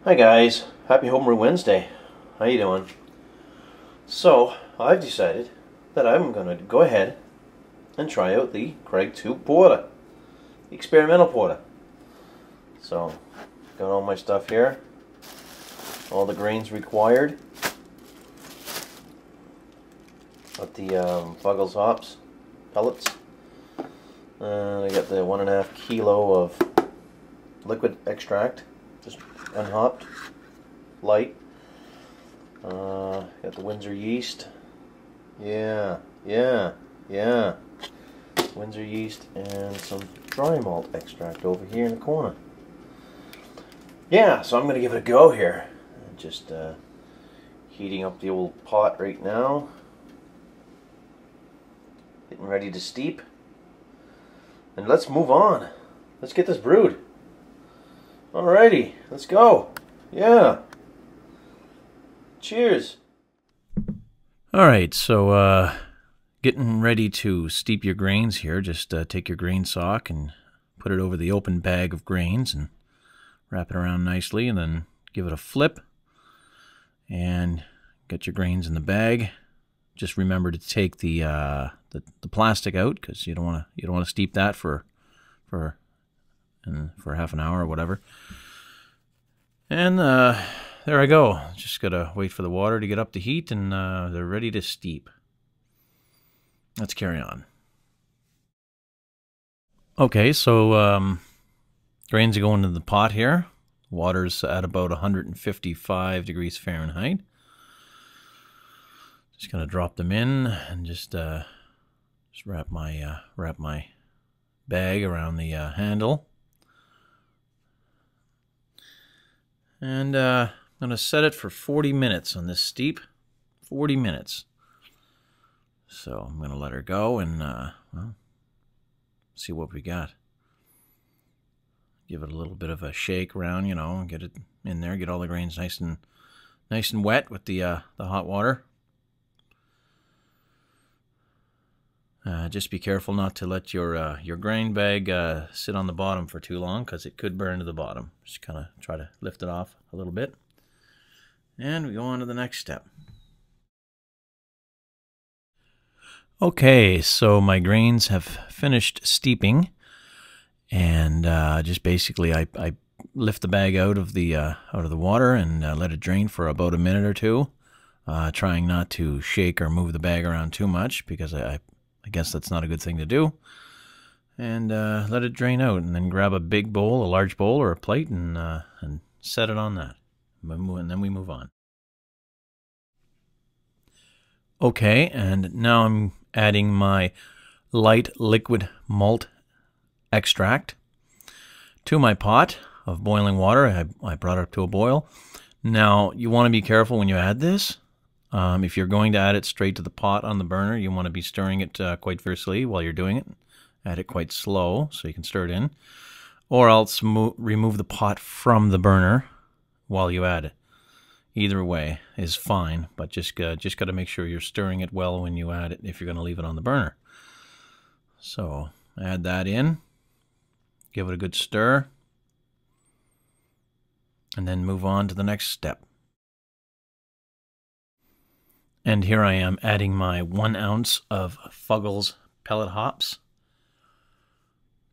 Hi guys, happy Homebrew Wednesday. How you doing? So, I've decided that I'm going to go ahead and try out the Craigtube porter, the experimental porter. So, got all my stuff here, all the grains required. Got the Fuggles hops, pellets. I got the 1.5 kilo of liquid extract, just unhopped, light. Got the Windsor yeast. Yeah. Windsor yeast and some dry malt extract over here in the corner. Yeah, so I'm going to give it a go here. Just heating up the old pot right now. Getting ready to steep. And let's move on. Let's get this brewed. Alrighty, let's go. Yeah. Cheers. Alright, so getting ready to steep your grains here. Just take your grain sock and put it over the open bag of grains and wrap it around nicely, and then give it a flip and get your grains in the bag. Just remember to take the plastic out, because you don't want to steep that for half an hour or whatever. And there I go. Just gotta wait for the water to get up to heat, and they're ready to steep. Let's carry on. Okay, so grains are going into the pot here. Water's at about 155 degrees Fahrenheit. Just gonna drop them in and just wrap my bag around the handle. And I'm going to set it for 40 minutes on this steep. 40 minutes. So I'm going to let her go and well, see what we got. Give it a little bit of a shake around, you know, and get it in there. Get all the grains nice and wet with the hot water. Just be careful not to let your grain bag sit on the bottom for too long, because it could burn to the bottom. Just kind of try to lift it off a little bit. And we go on to the next step. Okay, so my grains have finished steeping, and just basically I lift the bag out of the water and let it drain for about a minute or two, trying not to shake or move the bag around too much, because I guess that's not a good thing to do. And let it drain out, and then grab a big bowl, a large bowl or a plate, and set it on that. And then we move on. Okay, and now I'm adding my light liquid malt extract to my pot of boiling water. I brought it up to a boil. Now, you want to be careful when you add this. If you're going to add it straight to the pot on the burner, you want to be stirring it quite fiercely while you're doing it. Add it quite slow so you can stir it in. Or else remove the pot from the burner while you add it. Either way is fine, but just got to make sure you're stirring it well when you add it if you're going to leave it on the burner. So add that in. Give it a good stir. And then move on to the next step. And here I am adding my 1 ounce of Fuggles pellet hops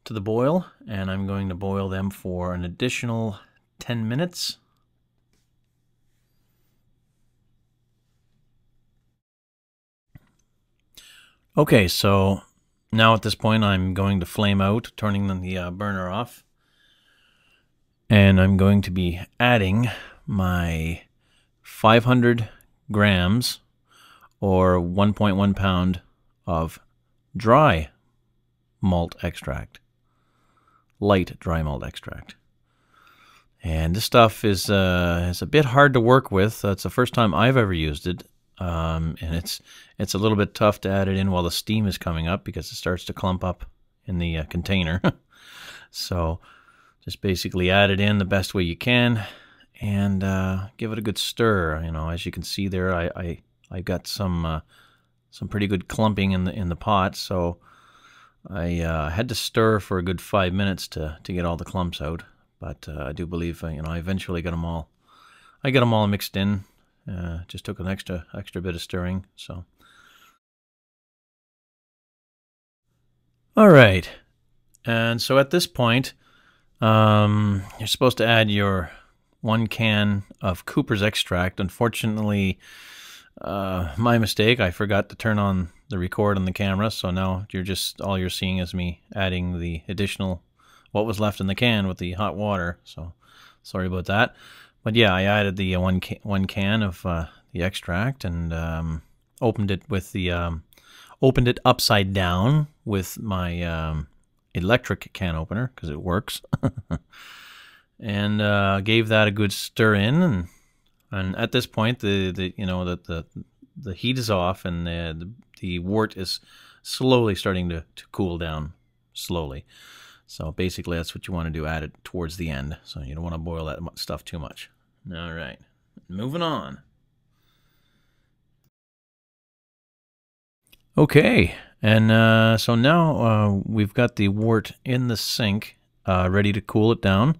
to the boil, and I'm going to boil them for an additional 10 minutes. Okay, so now at this point I'm going to flame out, turning the burner off, and I'm going to be adding my 500 grams or 1.1 pound of dry malt extract, light dry malt extract. And this stuff is a bit hard to work with. It's the first time I've ever used it, and it's a little bit tough to add it in while the steam is coming up, because it starts to clump up in the container. So just basically add it in the best way you can, and give it a good stir. You know, as you can see there, I got some pretty good clumping in the pot, so I had to stir for a good 5 minutes to get all the clumps out. But I do believe I eventually got them all I got them all mixed in. Just took an extra bit of stirring. So, all right. And so at this point, you're supposed to add your 1 can of Cooper's extract. Unfortunately, my mistake. I forgot to turn on the record on the camera, so now all you're seeing is me adding the additional what was left in the can with the hot water. So sorry about that. But yeah, I added the one can of the extract and opened it with the opened it upside down with my electric can opener because it works, and gave that a good stir in. And at this point, the heat is off and the wort is slowly starting to cool down slowly. So basically, that's what you want to do. Add it towards the end, so you don't want to boil that stuff too much. All right, moving on. Okay, and so now we've got the wort in the sink, ready to cool it down,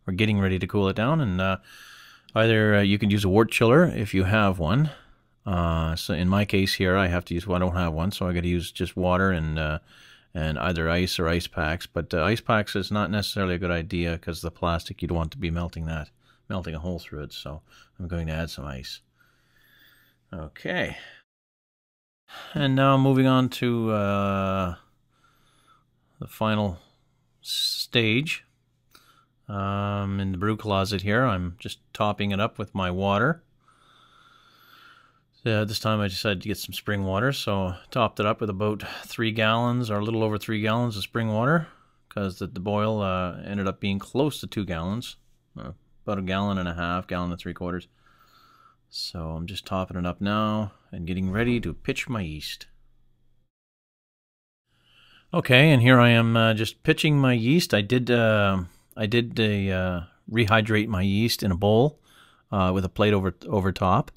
or getting ready to cool it down, and either you can use a wort chiller if you have one. So in my case here, I have to use. Well, I don't have one, so I got to use just water and either ice or ice packs. But ice packs is not necessarily a good idea because the plastic, you'd want to be melting a hole through it. So I'm going to add some ice. Okay. And now moving on to the final stage. In the brew closet here, I'm just topping it up with my water. This time I decided to get some spring water, so topped it up with about 3 gallons or a little over 3 gallons of spring water, because the boil ended up being close to 2 gallons, about 1.5 gallons, 1.3 gallons. So I'm just topping it up now and getting ready to pitch my yeast. Okay, and here I am just pitching my yeast. I did rehydrate my yeast in a bowl with a plate over top,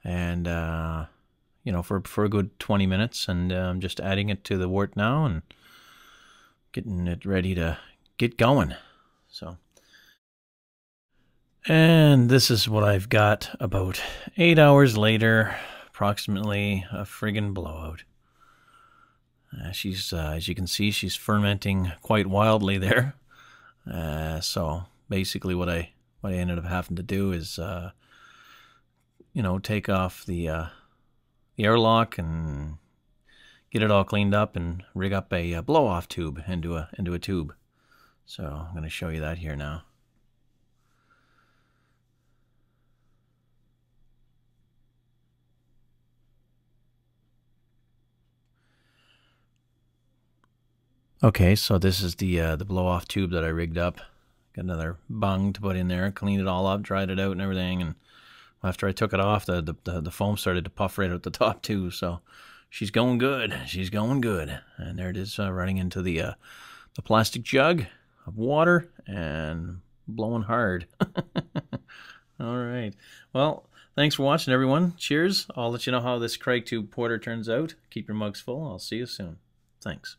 and for a good 20 minutes, and I'm just adding it to the wort now and getting it ready to get going. So, and this is what I've got about 8 hours later, approximately. A friggin' blowout. She's as you can see, she's fermenting quite wildly there. So basically what I ended up having to do is take off the airlock and get it all cleaned up and rig up a blow-off tube into a tube. So I'm going to show you that here now. Okay, so this is the blow-off tube that I rigged up. Got another bung to put in there, cleaned it all up, dried it out and everything, and after I took it off, the foam started to puff right out the top too. So she's going good. She's going good. And there it is, running into the plastic jug of water and blowing hard. All right. Well, thanks for watching, everyone. Cheers. I'll let you know how this Craigtube porter turns out. Keep your mugs full. I'll see you soon. Thanks.